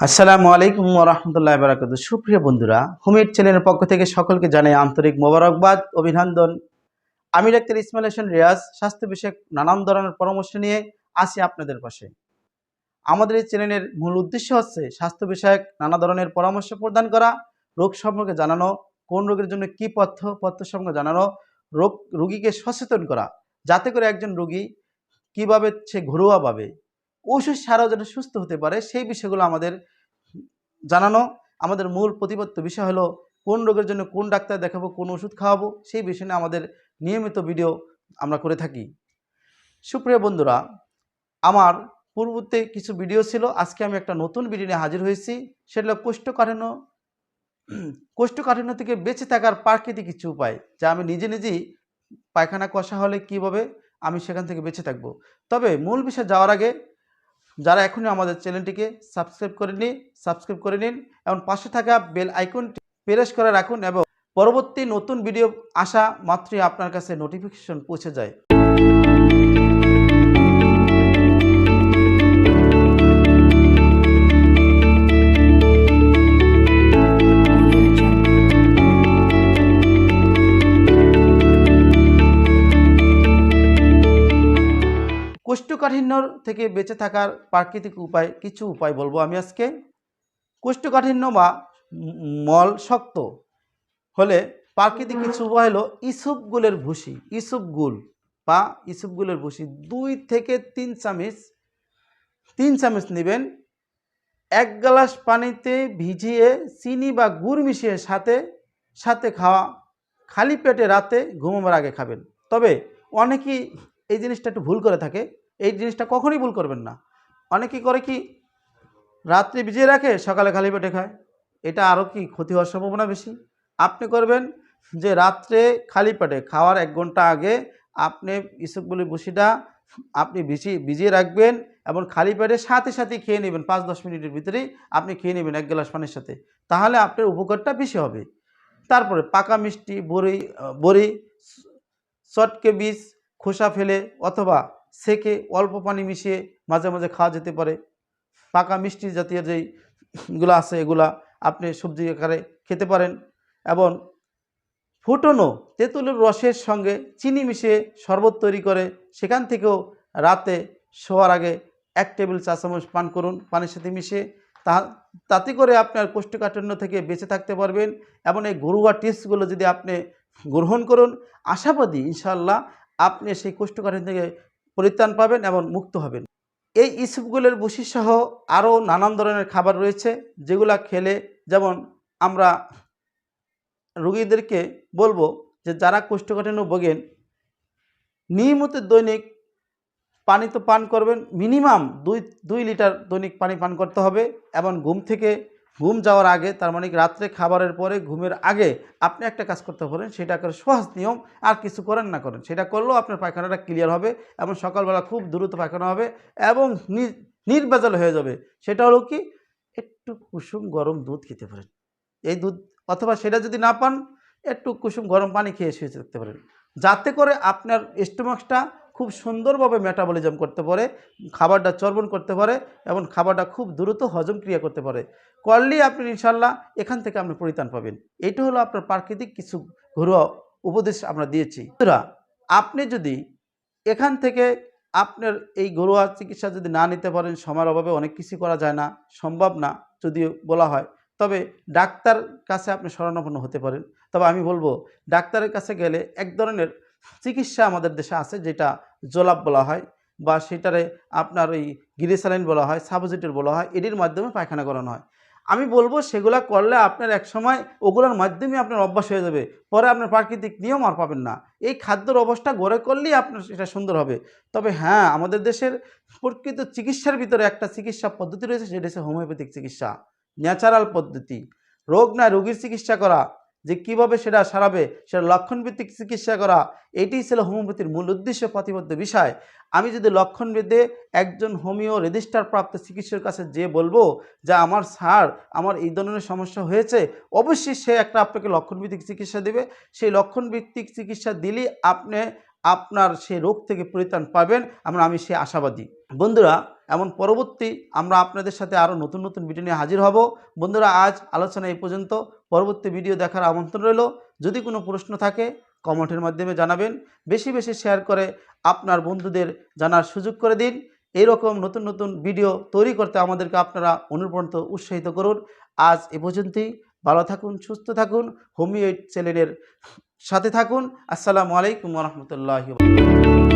আসসালামু আলাইকুম ওয়া রাহমাতুল্লাহি ওয়া বারাকাতুহু। সুপ্রিয় বন্ধুরা, হুমিদ চ্যানেলের পক্ষ থেকে সকলকে জানাই আন্তরিক মোবারকবাদ, অভিনন্দন। আমি ডাক্তার ইসমাইল হোসেন রিয়াজ, স্বাস্থ্য বিষয়ক নানান ধরনের পরামর্শ নিয়ে আসি আপনাদের পাশে। আমাদের এই চ্যানেলের মূল উদ্দেশ্য হচ্ছে স্বাস্থ্য বিষয়ক নানা ধরনের পরামর্শ প্রদান করা, রোগ সম্পর্কে জানানো, কোন রোগের জন্য কী পথ্য সম্পর্কে জানানো, রোগীকে সচেতন করা, যাতে করে একজন রোগী কীভাবে সে ঘরোয়াভাবে ওষুধ ছাড়াও যেন সুস্থ হতে পারে, সেই বিষয়গুলো আমাদের জানানো। আমাদের মূল প্রতিপাদ্য বিষয় হলো কোন রোগের জন্য কোন ডাক্তার দেখাবো, কোন ওষুধ খাওয়াবো, সেই বিষয় নিয়ে আমাদের নিয়মিত ভিডিও আমরা করে থাকি। সুপ্রিয় বন্ধুরা, আমার পূর্বতে কিছু ভিডিও ছিল, আজকে আমি একটা নতুন ভিডিও নিয়ে হাজির হয়েছি। সেটা হলো কোষ্ঠকাঠিন্য থেকে বেঁচে থাকার প্রাকৃতিক কিছু উপায়, যা আমি নিজেই পায়খানা কষা হলে কীভাবে আমি সেখান থেকে বেঁচে থাকবো। তবে মূল বিষয়ে যাওয়ার আগে যারা এখনই আমাদের চ্যানেলটিকে সাবস্ক্রাইব করে নিন এবং পাশে থাকা বেল আইকনটি প্রেস করে রাখুন, এবং পরবর্তী নতুন ভিডিও আসা মাত্রই আপনার কাছে নোটিফিকেশন পৌঁছে যায়। কোষ্ঠকাঠিন্য থেকে বেঁচে থাকার প্রাকৃতিক কিছু উপায় বলবো আমি আজকে। কোষ্ঠকাঠিন্য বা মল শক্ত হলে প্রাকৃতিক কিছু উপায় হলো ইসবগুলের ভুসি, ইসবগুলের ভুসি 2 থেকে 3 চামচ নেবেন। 1 গ্লাস পানিতে ভিজিয়ে চিনি বা গুড় মিশিয়ে সাথে খাওয়া, খালি পেটে রাতে ঘুমানোর আগে খাবেন। তবে অনেকেই এই জিনিসটা একটু ভুল করে থাকে, এই জিনিসটা কখনোই ভুল করবেন না। অনেকেই করে কি, রাত্রে ভিজিয়ে রাখে, সকালে খালি পেটে খায়। এটা আরও কি ক্ষতি হওয়ার সম্ভাবনা বেশি। আপনি করবেন যে রাত্রে খালি পেটে খাওয়ার 1 ঘন্টা আগে আপনি ইসবগুলের ভুসিটা আপনি ভিজিয়ে রাখবেন এবং খালি পেটে সাথে খেয়ে নেবেন। 5-10 মিনিটের ভিতরেই আপনি খেয়ে নেবেন 1 গ্লাস পানির সাথে, তাহলে আপনার উপকারটা বেশি হবে। তারপরে পাকা মিষ্টি, বড়ি, চটকে বীজ খোসা ফেলে অথবা সেকে অল্প পানি মিশিয়ে মাঝে মাঝে খাওয়া যেতে পারে। পাকা মিষ্টি জাতীয় যেইগুলো আছে এগুলা আপনি সবজি আকারে খেতে পারেন, এবং ফুটনো তেঁতুলের রসের সঙ্গে চিনি মিশিয়ে শরবত তৈরি করে সেখান থেকেও রাতে শোয়ার আগে 1 টেবিল চা চামচ পান করুন পানির সাথে মিশিয়ে। তাতে করে আপনার কোষ্ঠকাঠিন্য থেকে বেঁচে থাকতে পারবেন। এবং এই ঘরোয়া টিপসগুলো যদি আপনি গ্রহণ করুন, আশাবাদী ইনশাআল্লাহ আপনি সেই কোষ্ঠকাঠিন্য থেকে পরিত্রাণ পাবেন এবং মুক্ত হবেন। এই ইসবগুলের ভুসি সহ আরও নানান ধরনের খাবার রয়েছে, যেগুলা খেলে, যেমন আমরা রোগীদেরকে বলবো যে যারা কোষ্ঠকাঠিন্য ভোগেন, নিয়মিত দৈনিক পানি তো পান করবেন, মিনিমাম 2 লিটার দৈনিক পানি পান করতে হবে। এবং ঘুম যাওয়ার আগে, তার মানে রাত্রে খাবারের পরে ঘুমের আগে আপনি একটা কাজ করতে পারেন, সেটা করে সহজ নিয়ম, আর কিছু করেন না করেন, সেটা করলেও আপনার পায়খানাটা ক্লিয়ার হবে এবং সকালবেলা খুব দ্রুত পায়খানা হবে এবং নির্ভেজাল হয়ে যাবে। সেটা হলো কি, একটু কুসুম গরম দুধ খেতে পারেন। এই দুধ, অথবা সেটা যদি না পান, একটু কুসুম গরম পানি খেয়ে শুয়ে থাকতে পারেন, যাতে করে আপনার স্টোমাকটা খুব সুন্দরভাবে মেটাবলিজম করতে পারে, খাবারটা চর্বণ করতে পারে এবং খাবারটা খুব দ্রুত হজম ক্রিয়া করতে পারে। করলেই আপনি ইনশাল্লাহ এখান থেকে আপনি পরিত্রাণ পাবেন। এইটা হলো আপনার প্রাকৃতিক কিছু ঘরোয়া উপদেশ আমরা দিয়েছি। আপনি যদি এখান থেকে আপনার এই ঘরোয়া চিকিৎসা যদি না নিতে পারেন, সময়ের অভাবে অনেক কিছু করা যায় না, সম্ভব না যদিও বলা হয়, তবে ডাক্তার কাছে আপনি শরণাপন্ন হতে পারেন। তবে আমি বলবো, ডাক্তারের কাছে গেলে এক ধরনের চিকিৎসা আমাদের দেশে আছে, যেটা জোলাপ বলা হয়, বা সেটারে আপনার ওই গ্লিসারিন বলা হয়, সাবজিটের বলা হয়, এটির মাধ্যমে পায়খানা করানো হয়। আমি বলবো সেগুলা করলে আপনার এক সময় ওগুলোর মাধ্যমে আপনার অভ্যাস হয়ে যাবে, পরে আপনার প্রাকৃতিক নিয়ম আর পাবেন না। এই খাদ্যের অবস্থা গড়ে করলেই আপনার এটা সুন্দর হবে। তবে হ্যাঁ, আমাদের দেশের প্রকৃত চিকিৎসার ভিতরে একটা চিকিৎসা পদ্ধতি রয়েছে, যেটা হচ্ছে হোমিওপ্যাথিক চিকিৎসা, ন্যাচারাল পদ্ধতি। রোগ না রোগীর চিকিৎসা করা, যে কীভাবে সেটা সারাবে, সেটা লক্ষণভিত্তিক চিকিৎসা করা, এটিই ছিল হোমিওপ্যাথির মূল উদ্দেশ্য, প্রতিবদ্ধ বিষয়। আমি যদি লক্ষণ ভেদে একজন হোমিও রেজিস্টার প্রাপ্ত চিকিৎসকের কাছে যেয়ে বলবো যে আমার এই ধরনের সমস্যা হয়েছে, অবশ্যই সে একটা আপনাকে লক্ষণভিত্তিক চিকিৎসা দেবে। সেই লক্ষণভিত্তিক চিকিৎসা দিলেই আপনি আপনার সেই রোগ থেকে পরিত্রাণ পাবেন, আমি সে আশাবাদী। বন্ধুরা, এমন পরবর্তী আমরা আপনাদের সাথে আরও নতুন নতুন ভিডিও নিয়ে হাজির হব। বন্ধুরা, আজ আলোচনা এই পর্যন্ত। পরবর্তী ভিডিও দেখার আমন্ত্রণ রইল। যদি কোনো প্রশ্ন থাকে কমেন্টের মাধ্যমে জানাবেন। বেশি বেশি শেয়ার করে আপনার বন্ধুদের জানার সুযোগ করে দিন। এইরকম নতুন নতুন ভিডিও তৈরি করতে আমাদেরকে আপনারা অনুপ্রাণিত উৎসাহিত করুন। আজ এ পর্যন্তই। ভালো থাকুন, সুস্থ থাকুন, হোমিও চ্যানেলের সাথে থাকুন। আসসালামু আলাইকুম ওয়া রাহমাতুল্লাহি ওয়া বারাকাতুহু।